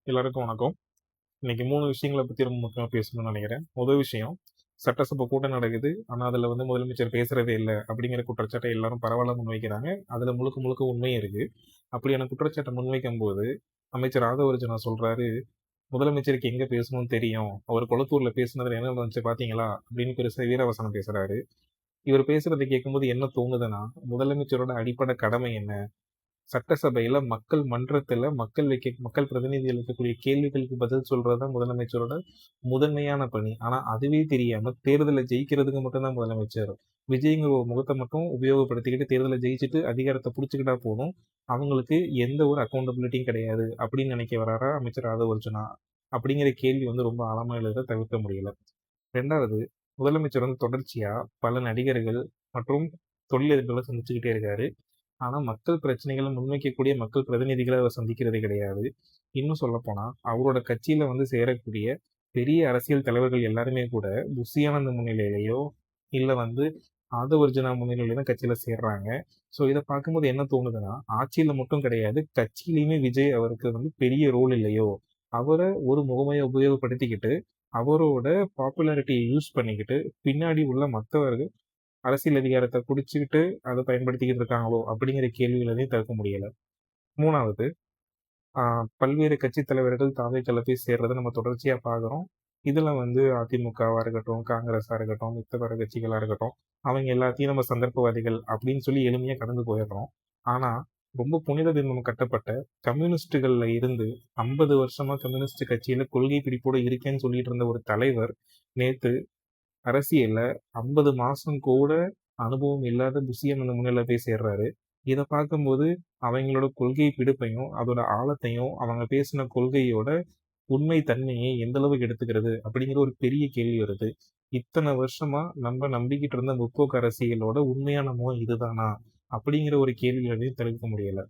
எல்லாருக்கும் வணக்கம். இன்னைக்கு 3 விஷயங்கள பத்தி ரொம்ப முக்கியமா பேசணும்னு நினைக்கிறேன். முதல் விஷயம், சட்டசபை கூட்டம் நடக்குது. ஆனா, அதுல முதலமைச்சர் பேசுறதே இல்ல அப்படிங்கிற குற்றச்சாட்டை எல்லாரும் பரவலா முன்வைக்கிறாங்க. அதுல முழுக்க முழுக்க உண்மையும் இருக்கு. அப்படியான குற்றச்சாட்டை முன்வைக்கும்போது, அமைச்சர் ஆதவர்ஜுனா சொல்றாரு, "முதலமைச்சருக்கு எங்க பேசணும்னு தெரியும். அவர் கொளத்தூர்ல பேசுனதுல என்ன நடந்துச்சு பார்த்தீங்களா?" அப்படின்னு பெருசா வீரவசனம் பேசுறாரு. இவர் பேசுறத கேட்கும்போது என்ன தோணுதுன்னா, முதலமைச்சரோட அடிப்படை கடமை என்ன? சட்டசபையில மக்கள் மன்றத்துல மக்கள் பிரதிநிதிகள் இருக்கக்கூடிய கேள்விகளுக்கு பதில் சொல்றதுதான் முதலமைச்சரோட முதன்மையான பணி. ஆனா அதுவே தெரியாம தேர்தலை ஜெயிக்கிறதுக்கு மட்டும்தான் முதலமைச்சர். விஜய்ங்கிற ஒரு முகத்தை மட்டும் உபயோகப்படுத்திக்கிட்டு தேர்தலை ஜெயிச்சுட்டு அதிகாரத்தை புடிச்சுக்கிட்டா போதும். அவங்களுக்கு எந்த ஒரு அக்கௌண்டபிலிட்டியும் கிடையாது அப்படின்னு நினைக்க வராரா அமைச்சர் ஆதவர்ஜுனா? அப்படிங்கிற கேள்வி ரொம்ப ஆழமா எழுத தவிர்க்க முடியல. 2வது, முதலமைச்சர் தொடர்ச்சியா பல நடிகர்கள் மற்றும் தொழிலதிபர்களை சந்திச்சுக்கிட்டே இருக்காரு. ஆனா, மக்கள் பிரச்சனைகள முன்வைக்கக்கூடிய மக்கள் பிரதிநிதிகள அவர் சந்திக்கிறதே கிடையாது. இன்னும் சொல்லப்போனா, அவரோட கட்சியில சேரக்கூடிய பெரிய அரசியல் தலைவர்கள் எல்லாருமே கூட புஷி ஆனந்த் முன்னிலையிலயோ, இல்ல ஆதவர்ஜுனா முன்னிலையில தான் கட்சியில சேர்றாங்க. ஸோ இத பார்க்கும்போது என்ன தோணுதுன்னா, ஆட்சியில மட்டும் கிடையாது, கட்சியிலயுமே விஜய் அவருக்கு பெரிய ரோல் இல்லையோ? அவர ஒரு முகமையா உபயோகப்படுத்திக்கிட்டு, அவரோட பாப்புலாரிட்டிய யூஸ் பண்ணிக்கிட்டு, பின்னாடி உள்ள மத்தவர்கள் அரசியல் அதிகாரத்த புடிச்சுக்கிட்டு அத பயன்படுத்திக்கிட்டு இருக்காங்களோ! அப்படிங்கிற கேள்விகளையும் தவிர்க்க முடியல. 3வது, ஆ பல்வேறு கட்சித் தலைவர்கள் தாவேக்கால போய் சேர்றத நம்ம தொடர்ச்சியா பார்க்குறோம். இதுல அதிமுகவா இருக்கட்டும், காங்கிரஸா இருக்கட்டும், மித்த பிற கட்சிகளா இருக்கட்டும், அவங்க எல்லாத்தையும் நம்ம சந்தர்ப்பவாதிகள் அப்படின்னு சொல்லி எளிமையா கடந்து போயிடுறோம். ஆனா, ரொம்ப புனித பிம்பம் கட்டப்பட்ட கம்யூனிஸ்ட்டுகள்ல இருந்து 50 வருஷமா கம்யூனிஸ்ட் கட்சியில கொள்கை பிடிப்போட இருக்கேன்னு சொல்லிட்டு இருந்த ஒரு தலைவர், நேத்து அரசியல்ல 50 மாசம் கூட அனுபவம் இல்லாத புஷியானந்த முன்னிலையில போய் சேர்றாரு. இத பார்க்கும்போது அவங்களோட கொள்கை பிடிப்பையும், அதோட ஆழத்தையும், அவங்க பேசின கொள்கையோட உண்மை தன்மையை எந்த அளவுக்கு எடுத்துக்கிறது அப்படிங்கிற ஒரு பெரிய கேள்வி வருது. இத்தன வருஷமா நம்ம நம்பிக்கிட்டு இருந்த முற்போக்கு அரசியலோட உண்மையான முகம் இதுதானா? அப்படிங்கிற ஒரு கேள்விகளையும் தவிர்க்க முடியல.